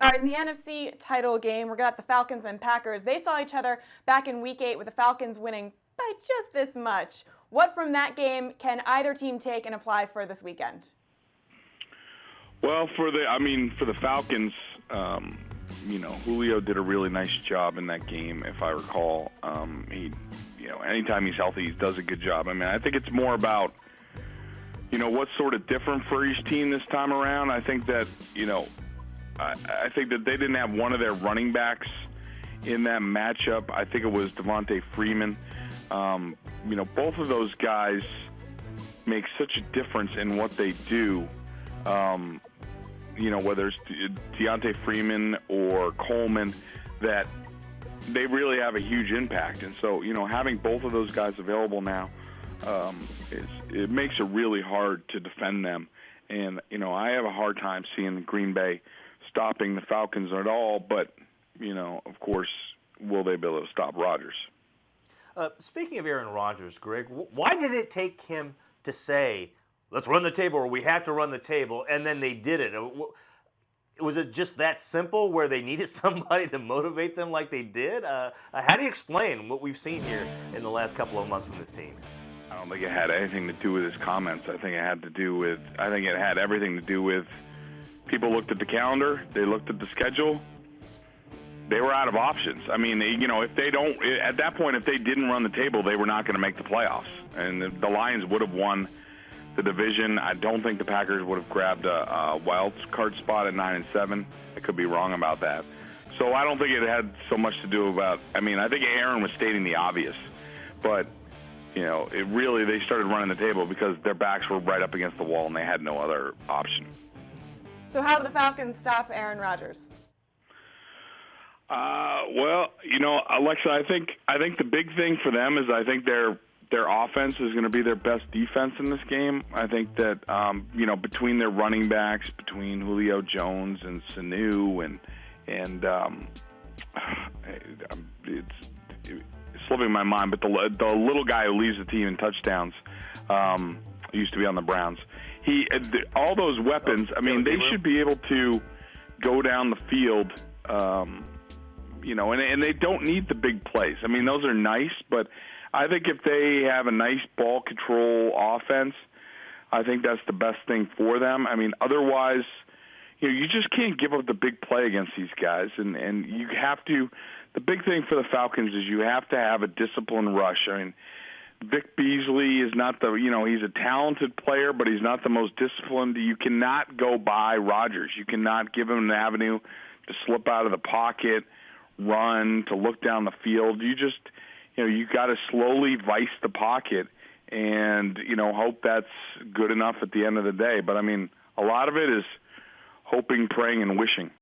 All right, in the NFC title game, we're got the Falcons and Packers. They saw each other back in Week 8 with the Falcons winning by just this much. What from that game can either team take and apply for this weekend? Well, for the Falcons, Julio did a really nice job in that game, if I recall. Anytime he's healthy, he does a good job. I think it's more about, what's sort of different for each team this time around. I think that, I think that they didn't have one of their running backs in that matchup. I think it was Devontae Freeman. Both of those guys make such a difference in what they do. Whether it's Deontay Freeman or Coleman, that they really have a huge impact. And so, having both of those guys available now, it makes it really hard to defend them. And, I have a hard time seeing Green Bay stopping the Falcons at all, but, of course, will they be able to stop Rodgers? Speaking of Aaron Rodgers, Greg, why did it take him to say, let's run the table, or we have to run the table, and then they did it? Was it just that simple, where they needed somebody to motivate them like they did? How do you explain what we've seen here in the last couple of months from this team? I don't think it had anything to do with his comments. I think it had everything to do with people looked at the calendar, they looked at the schedule, they were out of options. If they don't, at that point, if they didn't run the table, they were not going to make the playoffs. And the Lions would have won the division. I don't think the Packers would have grabbed a wild card spot at 9-7. I could be wrong about that. So I don't think it had so much to do about. I think Aaron was stating the obvious, but they started running the table because their backs were right up against the wall and they had no other option. So how do the Falcons stop Aaron Rodgers? Alexa, I think the big thing for them is I think their offense is going to be their best defense in this game. I think that, between their running backs, between Julio Jones and Sanu and it's slipping my mind, but the little guy who leads the team in touchdowns used to be on the Browns. All those weapons, they should be able to go down the field, and they don't need the big plays. Those are nice, but I think if they have a nice ball control offense, I think that's the best thing for them. Otherwise, you just can't give up the big play against these guys, and you have to. The big thing for the Falcons is you have to have a disciplined rush. Vic Beasley is not he's a talented player, but he's not the most disciplined. You cannot go by Rodgers. You cannot give him an avenue to slip out of the pocket, run, to look down the field. You just, you got to slowly vice the pocket and, hope that's good enough at the end of the day. But, a lot of it is hoping, praying, and wishing.